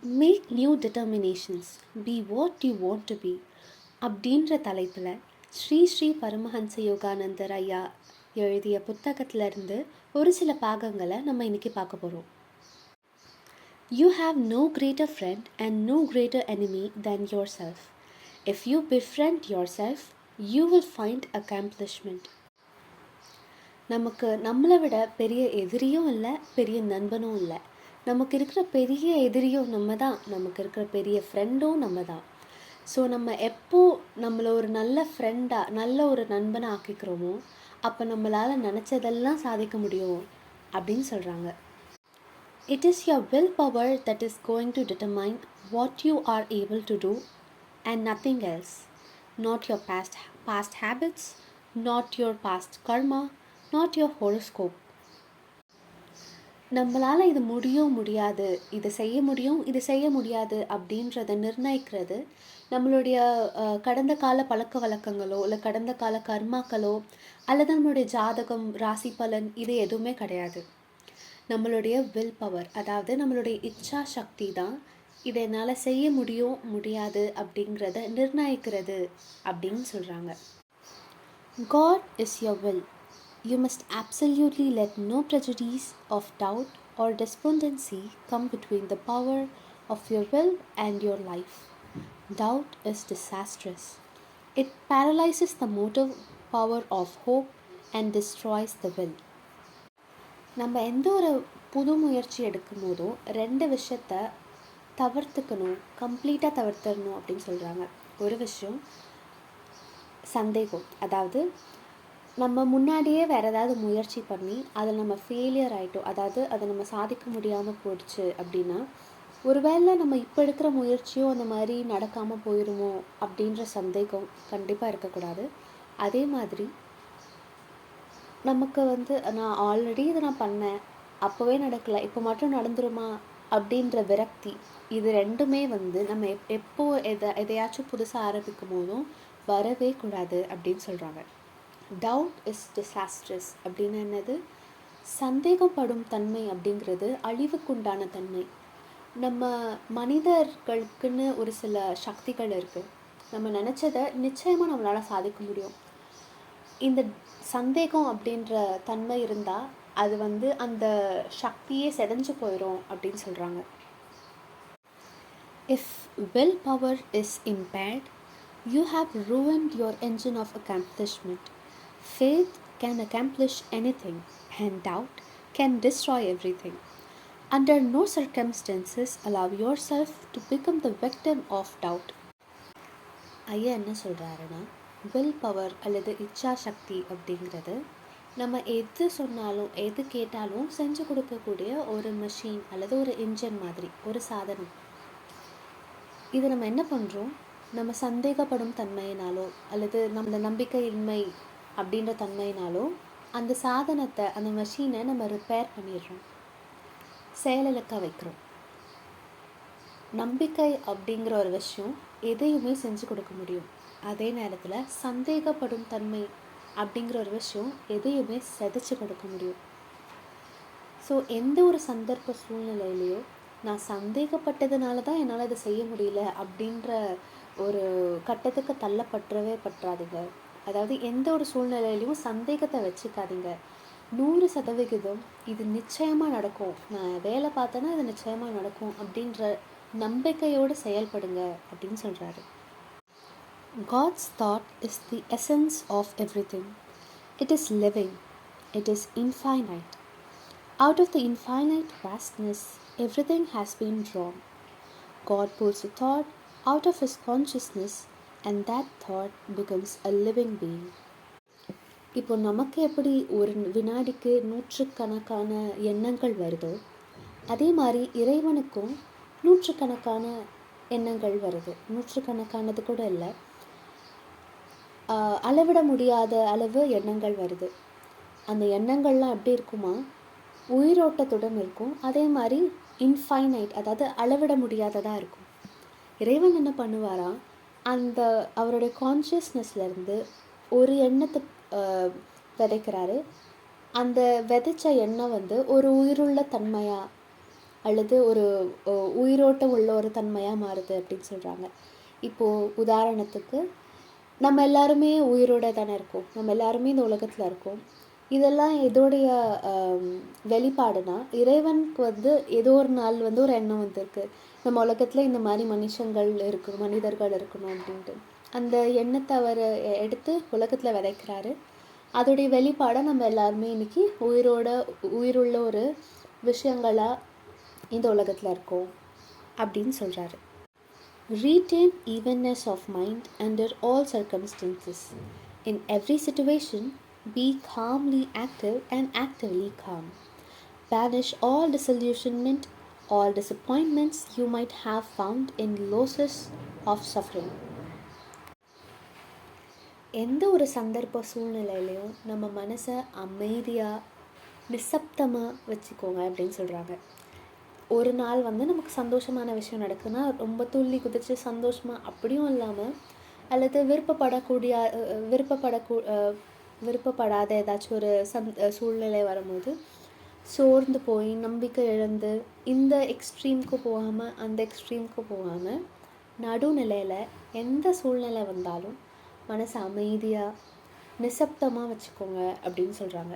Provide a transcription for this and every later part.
Make new determinations, be what you want to be அப்படின்ற தலைப்பில் ஸ்ரீ ஸ்ரீ பரமஹன்ச யோகானந்தர் ஐயா எழுதிய புத்தகத்திலிருந்து ஒரு சில பாகங்களை நம்ம இன்றைக்கி பார்க்க போகிறோம். You have no greater friend and no greater enemy than yourself. If you befriend yourself you will find accomplishment. நமக்கு நம்மளை விட பெரிய எதிரியும் இல்லை, பெரிய நண்பனும் இல்லை. நமக்கு இருக்கிற பெரிய எதிரியும் நம்ம தான், நமக்கு இருக்கிற பெரிய ஃப்ரெண்டும் நம்ம தான். ஸோ நம்ம எப்போ நம்மளை ஒரு நல்ல ஃப்ரெண்டாக, நல்ல ஒரு நண்பனை ஆக்கிக்கிறோமோ அப்போ நம்மளால் நினச்சதெல்லாம் சாதிக்க முடியும் அப்படின்னு சொல்கிறாங்க. It is your will power that is going to determine what you are able to do and nothing else. Not your past habits, not your past karma, not your horoscope. நம்மளால் இது முடியாது, இதை செய்ய முடியும், இது செய்ய முடியாது அப்படின்றத நிர்ணயிக்கிறது நம்மளுடைய கடந்த கால பழக்க வழக்கங்களோ இல்லை கடந்த கால கர்மாக்களோ அல்லது நம்மளுடைய ஜாதகம், ராசி பலன், இது எதுவுமே கிடையாது. நம்மளுடைய வில் பவர், அதாவது நம்மளுடைய இச்சா சக்தி தான் இதை என்னால் செய்ய முடியாது அப்படிங்கிறத நிர்ணயிக்கிறது அப்படின்னு சொல்கிறாங்க. God is your will. You must absolutely let no prejudice of doubt or despondency come between the power of your will and your life. Doubt is disastrous. It paralyzes the motive power of hope and destroys the will. நம்ம எந்த ஒரு புது முயற்சி எடுக்கும் போதும் 2 விஷயத்தை கம்ப்ளீட்டாக தவிர்த்தரணும் அப்படின்னு சொல்கிறாங்க. ஒரு விஷயம் சந்தேகம், அதாவது நம்ம முன்னாடியே வேறு ஏதாவது முயற்சி பண்ணி அதில் நம்ம ஃபெயிலியர் ஆகிட்டோம், அதாவது அதை நம்ம சாதிக்க முடியாமல் போயிடுச்சு அப்படின்னா ஒருவேளை நம்ம இப்போ எடுக்கிற முயற்சியும் அந்த மாதிரி நடக்காமல் போயிடுமோ அப்படின்ற சந்தேகம் கண்டிப்பாக இருக்கக்கூடாது. அதே மாதிரி நமக்கு நான் ஆல்ரெடி இதை நான் பண்ணேன், அப்போவே நடக்கலை, இப்போ மட்டும் நடந்துருமா அப்படின்ற விரக்தி, இது ரெண்டுமே நம்ம எப்போ எதையாச்சும் புதுசாக ஆரம்பிக்கும் போதும் வரவே கூடாது அப்படின்னு சொல்கிறாங்க. டவுட் இஸ் டிசாஸ்ட்ரஸ் அப்படின்னு என்னது? சந்தேகப்படும் தன்மை அப்படிங்கிறது அழிவுக்குண்டான தன்மை. நம்ம மனிதர்களுக்குன்னு ஒரு சில சக்திகள் இருக்குது. நம்ம நினச்சதை நிச்சயமாக நம்மளால் சாதிக்க முடியும். இந்த சந்தேகம் அப்படின்ற தன்மை இருந்தால் அது அந்த சக்தியே செதஞ்சு போயிடும் அப்படின்னு சொல்கிறாங்க. If will power is impaired, you have ruined your engine of accomplishment. Faith can accomplish anything, and doubt can destroy everything. Under no circumstances allow yourself to become the victim of doubt. ஐயா என்ன சொல்கிறாருன்னா, will power அல்லது இச்சா சக்தி அப்படிங்கிறது நம்ம எது சொன்னாலும் எது கேட்டாலும் செஞ்சு கொடுக்கக்கூடிய ஒரு மெஷின் அல்லது ஒரு இன்ஜின் மாதிரி ஒரு சாதனம். இது நம்ம என்ன பண்ணுறோம், நம்ம சந்தேகப்படும் தன்மையினாலோ அல்லது நம்ம நம்பிக்கையின்மை அப்படின்ற தன்மையினாலோ அந்த சாதனத்தை, அந்த மெஷினை நம்ம ரிப்பேர் பண்ணிடுறோம், செயலிழக்க வைக்கிறோம். நம்பிக்கை அப்படிங்கிற ஒரு விஷயம் எதையுமே செஞ்சு கொடுக்க முடியும். அதே நேரத்தில் சந்தேகப்படும் தன்மை அப்படிங்கிற ஒரு விஷயம் எதையுமே செதைச்சு கொடுக்க முடியும். ஸோ எந்த ஒரு சந்தர்ப்ப சூழ்நிலையிலையோ நான் சந்தேகப்பட்டதுனால தான் என்னால் இதை செய்ய முடியல அப்படின்ற ஒரு கட்டத்துக்கு தள்ளப்பட்டுறவே பற்றாதீங்க. அதாவது எந்த ஒரு சூழ்நிலையிலையும் சந்தேகத்தை வச்சுக்காதீங்க. 100% இது நிச்சயமாக நடக்கும், நான் வேலை பார்த்தேன்னா இது நிச்சயமாக நடக்கும் அப்படின்ற நம்பிக்கையோடு செயல்படுங்க அப்படின்னு சொல்கிறாரு. God's thought is the essence of everything. It is living. It is infinite. Out of the infinite vastness, everything has been drawn. God pulls a thought out of his consciousness and that thought becomes a living being. இப்போ நமக்கு எப்படி ஒரு வினாடிக்கு 100கணக்கான எண்ணங்கள் வருதோ அதே மாதிரி இறைவனுக்கும் 100கணக்கான எண்ணங்கள் வருது. 100கணக்கானது கூட இல்லை, அளவிட முடியாத அளவு எண்ணங்கள் வருது. அந்த எண்ணங்கள்லாம் எப்படி இருக்குமா, உயிரோட்டத்துடன் இருக்கும். அதே மாதிரி இன்ஃபைனைட், அதாவது அளவிட முடியாததாக இருக்கும். இறைவன் என்ன பண்ணுவாரா, அந்த அவருடைய கான்ஷியஸ்னஸ்லேருந்து ஒரு எண்ணத்தை விதைக்கிறாரு. அந்த விதைச்ச எண்ணம் ஒரு உயிருள்ள தன்மையாக அல்லது ஒரு உயிரோட்டம் உள்ள ஒரு தன்மையாக மாறுது அப்படின்னு சொல்கிறாங்க. இப்போது உதாரணத்துக்கு நம்ம எல்லாருமே உயிரோட தானே இருக்கோம், நம்ம எல்லாருமே இந்த உலகத்தில் இருக்கோம். இதெல்லாம் எதோடைய வெளிப்பாடுனா, இறைவனுக்கு வந்து ஏதோ ஒரு நாள் வந்து ஒரு எண்ணம் வந்திருக்கு, நம்ம உலகத்தில் இந்த மாதிரி மனிதர்கள் இருக்கணும் அப்படின்ட்டு. அந்த எண்ணத்தை அவர் எடுத்து உலகத்தில் விதைக்கிறாரு. அதோடைய வெளிப்பாடை நம்ம எல்லாருமே இன்னைக்கு உயிருள்ள ஒரு விஷயங்களாக இந்த உலகத்தில் இருக்கோம் அப்படின்னு சொல்கிறாரு. Retain evenness of mind under all circumstances. In every situation, be calmly active and actively calm. Banish all disillusionment, all disappointments you might have found in losses of suffering. எந்த ஒரு சந்தர்ப்ப சூழ்நிலையிலையும் நம்ம மனசை அமைதியாக நிசப்தமாக வச்சுக்கோங்க அப்படின்னு சொல்கிறாங்க. ஒரு நாள் வந்து நமக்கு சந்தோஷமான விஷயம் நடக்குதுன்னா ரொம்ப துள்ளி குதிச்சு சந்தோஷமாக அப்படியும் இல்லாமல், அல்லது விருப்பப்படாத ஏதாச்சும் ஒரு சூழ்நிலை வரும்போது சோர்ந்து போய் நம்பிக்கை இழந்து இந்த எக்ஸ்ட்ரீமுக்கு போகாமல் அந்த எக்ஸ்ட்ரீமுக்கு போகாமல் நடுநிலையில் எந்த சூழ்நிலை வந்தாலும் மனசை அமைதியாக நிசப்தமாக வச்சுக்கோங்க அப்படின்னு சொல்கிறாங்க.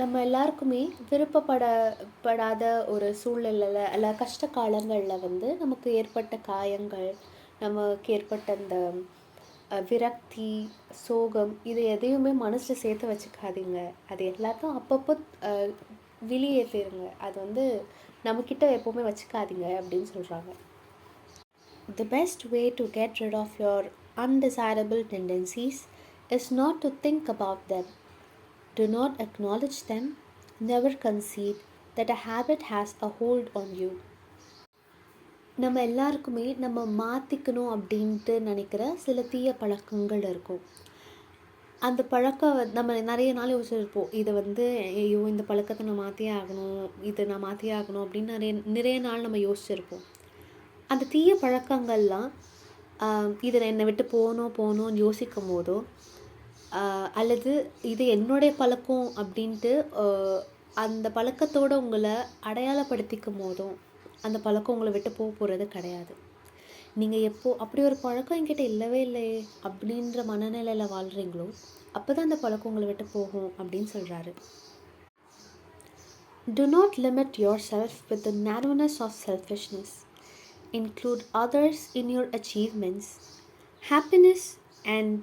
நம்ம எல்லாருக்குமே விருப்பப்படாத ஒரு சூழ்நிலையில் அல்ல கஷ்ட காலங்களில் வந்து நமக்கு ஏற்பட்ட காயங்கள், நமக்கு ஏற்பட்ட அந்த விரக்தி, சோகம், இது எதையுமே மனசில் சேர்த்து வச்சுக்காதீங்க. அது எல்லாத்தையும் அப்பப்போ வெளியேற்றிடுங்க. அது வந்து நம்மக்கிட்ட எப்போவுமே வச்சுக்காதீங்க அப்படின்னு சொல்கிறாங்க. The best way to get rid of your undesirable tendencies is not to think about them. Do not acknowledge them. Never concede that a habit has a hold on you. நம்ம எல்லாருக்குமே நம்ம மாற்றிக்கணும் அப்படின்ட்டு நினைக்கிற சில தீய பழக்கங்கள் இருக்கும். அந்த பழக்கம் நம்ம நிறைய நாள் யோசிச்சிருப்போம், இதை வந்து ஐயோ இந்த பழக்கத்தை நான் மாற்றியே ஆகணும் அப்படின்னு நிறைய நாள் நம்ம யோசிச்சிருப்போம். அந்த தீய பழக்கங்கள்லாம் இதை என்னை விட்டு போகணும்னு யோசிக்கும் போதோ, அல்லது இது என்னுடைய பழக்கம் அப்படின்ட்டு அந்த பழக்கத்தோடு உங்களை அடையாளப்படுத்திக்கும் போதும் அந்த பழக்கம் உங்களை விட்டு போகிறது கிடையாது. நீங்கள் அப்படி ஒரு பழக்கம் என்கிட்ட இல்லவே இல்லையே அப்படின்ற மனநிலையில் வாழ்கிறீங்களோ அப்போ தான் அந்த பழக்கம் உங்களை விட்டு போகும் அப்படின்னு சொல்கிறாரு. Do not limit yourself with the narrowness of selfishness. Include others in your achievements, happiness and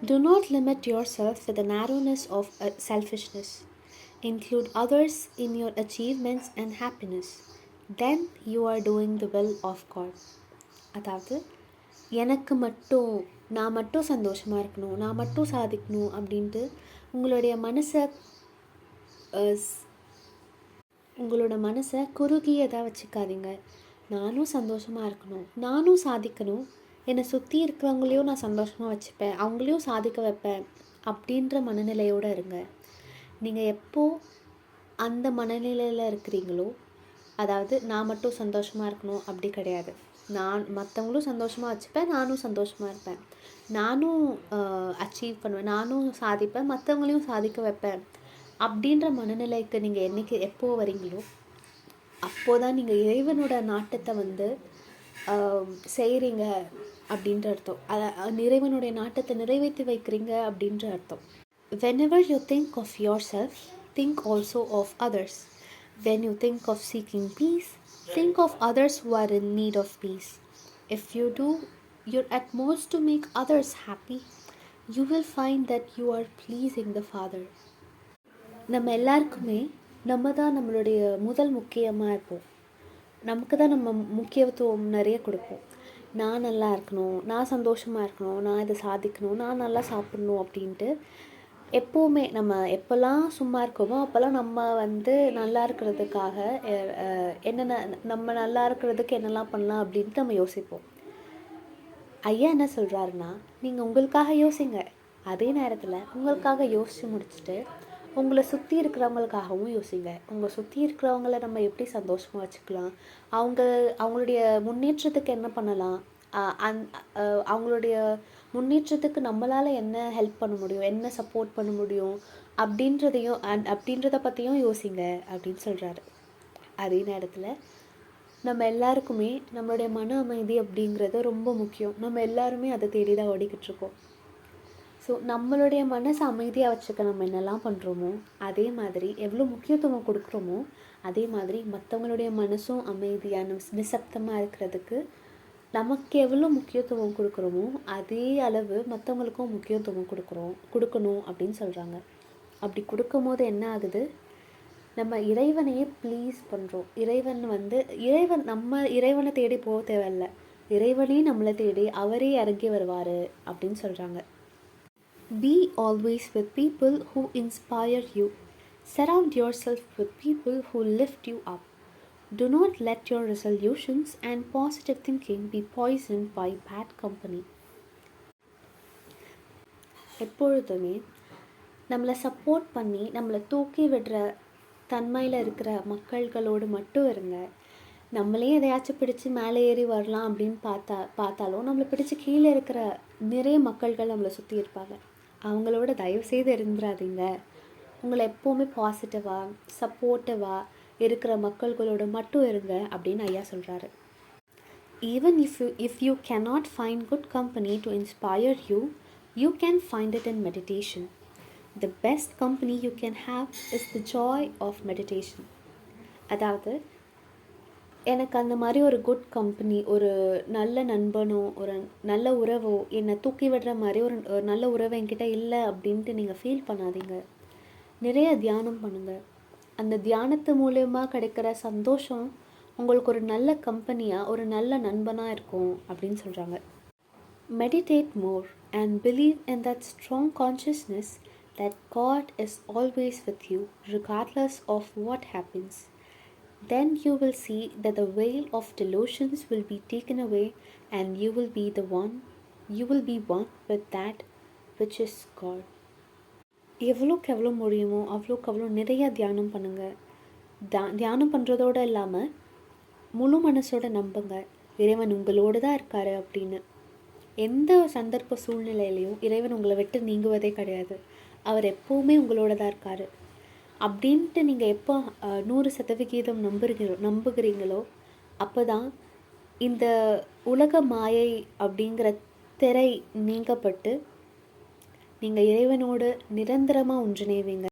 do not limit yourself with the narrowness of selfishness. Include others in your achievements and happiness. Then you are doing the will of God. அதாவது நான் மட்டும் சந்தோஷமாக இருக்கணும், நான் மட்டும் சாதிக்கணும் அப்படின்ட்டு உங்களோட மனசை குறுகியதாக வச்சுக்காதீங்க. நானும் சந்தோஷமாக இருக்கணும், நானும் சாதிக்கணும், என்னை சுற்றி இருக்கிறவங்களையும் நான் சந்தோஷமாக வச்சுப்பேன், அவங்களையும் சாதிக்க வைப்பேன் அப்படின்ற மனநிலையோடு இருங்க. நீங்கள் எப்போது அந்த மனநிலையில் இருக்கிறீங்களோ, அதாவது நான் மட்டும் சந்தோஷமாக இருக்கணும் அப்படி கிடையாது, நான் மற்றவங்களும் சந்தோஷமாக வச்சுப்பேன், நானும் சந்தோஷமாக இருப்பேன், நானும் அச்சீவ் பண்ணுவேன், நானும் சாதிப்பேன், மற்றவங்களையும் சாதிக்க வைப்பேன் அப்படின்ற மனநிலைக்கு நீங்கள் எப்போ வரீங்களோ அப்போதான் நீங்கள் இறைவனோட நாட்டத்தை வந்து செய்கிறீங்க அப்படின்ற அர்த்தம். இறைவனுடைய நாட்டத்தை நிறைவேற்றி வைக்கிறீங்க அப்படின்ற அர்த்தம். Whenever you think of yourself, think also of others. When you think of seeking peace, think of others who are in need of peace. If you do your utmost to make others happy, you will find that you are pleasing the Father. நம்ம எல்லாருக்குமே நம்ம தான் நம்மளுடைய முதல் முக்கியமாக இருப்போம். நமக்கு தான் நம்ம முக்கியத்துவம் நிறைய கொடுப்போம். நான் நல்லா இருக்கணும், நான் சந்தோஷமாக இருக்கணும், நான் இதை சாதிக்கணும், நான் நல்லா சாப்பிட்ணும் அப்படின்ட்டு எப்போவுமே நம்ம எப்போல்லாம் சும்மா இருக்கோமோ அப்போல்லாம் நம்ம வந்து நல்லா இருக்கிறதுக்காக நம்ம நல்லா இருக்கிறதுக்கு என்னெல்லாம் பண்ணலாம் அப்படின்ட்டு நம்ம யோசிப்போம். ஐயா என்ன சொல்கிறாருன்னா, நீங்கள் உங்களுக்காக யோசிங்க, அதே நேரத்தில் உங்களுக்காக யோசித்து முடிச்சுட்டு உங்களை சுற்றி இருக்கிறவங்களுக்காகவும் யோசிங்க. உங்களை சுற்றி இருக்கிறவங்கள நம்ம எப்படி சந்தோஷமாக வச்சுக்கலாம், அவங்களுடைய முன்னேற்றத்துக்கு என்ன பண்ணலாம், அவங்களுடைய முன்னேற்றத்துக்கு நம்மளால் என்ன ஹெல்ப் பண்ண முடியும், என்ன சப்போர்ட் பண்ண முடியும் அப்படின்றத பற்றியும் யோசிங்க அப்படின்னு சொல்கிறாரு. அதே நேரத்தில் நம்ம எல்லாருக்குமே நம்மளுடைய மன அமைதி அப்படிங்கிறது ரொம்ப முக்கியம். நம்ம எல்லாருமே அதை தேடி தான் ஓடிக்கிட்டு இருக்கோம். ஸோ நம்மளுடைய மனசை அமைதியாக வச்சுக்க நம்ம என்னெல்லாம் பண்ணுறோமோ, அதே மாதிரி எவ்வளோ முக்கியத்துவம் கொடுக்குறோமோ, அதே மாதிரி மற்றவங்களுடைய மனசும் அமைதியான நிசப்தமாக இருக்கிறதுக்கு நமக்கு எவ்வளோ முக்கியத்துவம் கொடுக்குறோமோ அதே அளவு மற்றவங்களுக்கும் முக்கியத்துவம் கொடுக்கணும் அப்படின்னு சொல்கிறாங்க. அப்படி கொடுக்கும் போது என்ன ஆகுது, நம்ம இறைவனையே ப்ளீஸ் பண்ணுறோம். நம்ம இறைவனை தேடி போக தேவையில்ல, இறைவனே நம்மளை தேடி அவரே இறங்கி வருவார் அப்படின்னு சொல்கிறாங்க. Be always with people who inspire you. Surround yourself with people who lift you up. Do not let your resolutions and positive thinking be poisoned by bad company. எப்பொழுதுமே நம்மளை சப்போர்ட் பண்ணி நம்மளை தூக்கி விடுற தன்மையில் இருக்கிற மக்கள்களோடு மட்டும் இருங்க. நம்மளே எதையாச்சும் பிடிச்சி மேலே ஏறி வரலாம் அப்படின்னு பார்த்தாலும் நம்மளை பிடிச்சி கீழே இருக்கிற நிறைய மக்கள்கள் நம்மளை சுற்றி இருப்பாங்க. அவங்களோட தயவுசெய்து இருந்துடாதீங்க. உங்களை எப்போவுமே பாசிட்டிவாக சப்போர்ட்டிவாக இருக்கிற மக்கள்களோட மட்டும் இருங்க அப்படின்னு ஐயா சொல்கிறாரு. Even if you cannot find good company to inspire you, you can find it in meditation. The best company you can have is the joy of meditation. அதாவது எனக்கு அந்த மாதிரி ஒரு குட் கம்பெனி, ஒரு நல்ல நண்பனோ ஒரு நல்ல உறவோ என்னை தூக்கி விடுற மாதிரி ஒரு நல்ல உறவு என்கிட்ட இல்லை அப்படின்ட்டு நீங்கள் ஃபீல் பண்ணாதீங்க. நிறைய தியானம் பண்ணுங்கள். அந்த தியானத்து மூலயமா கிடைக்கிற சந்தோஷம் உங்களுக்கு ஒரு நல்ல கம்பெனியாக ஒரு நல்ல நண்பனாக இருக்கும் அப்படின்னு சொல்கிறாங்க. Meditate more and believe in that strong consciousness that God is always with you regardless of what happens. Then you will see that the veil of delusions will be taken away and you will be one with that which is God. எவ்வளோக்கு எவ்வளோ முடியுமோ அவ்வளோக்கு அவ்வளோ நிறைய தியானம் பண்ணுங்கள். தியானம் பண்ணுறதோடு இல்லாமல் முழு மனசோட நம்புங்க, இறைவன் உங்களோடு தான் இருக்கார் அப்படின்னு. எந்த சந்தர்ப்ப சூழ்நிலையிலையும் இறைவன் உங்களை விட்டு நீங்குவதே கிடையாது. அவர் எப்போவுமே உங்களோட தான் இருக்கார் அப்படின்ட்டு நீங்கள் எப்போ 100% நம்புகிறீங்களோ அப்போ தான் இந்த உலக மாயை அப்படிங்கிற திரை நீங்கப்பட்டு நீங்கள் இறைவனோடு நிரந்தரமாக ஒன்றிணைவீங்க.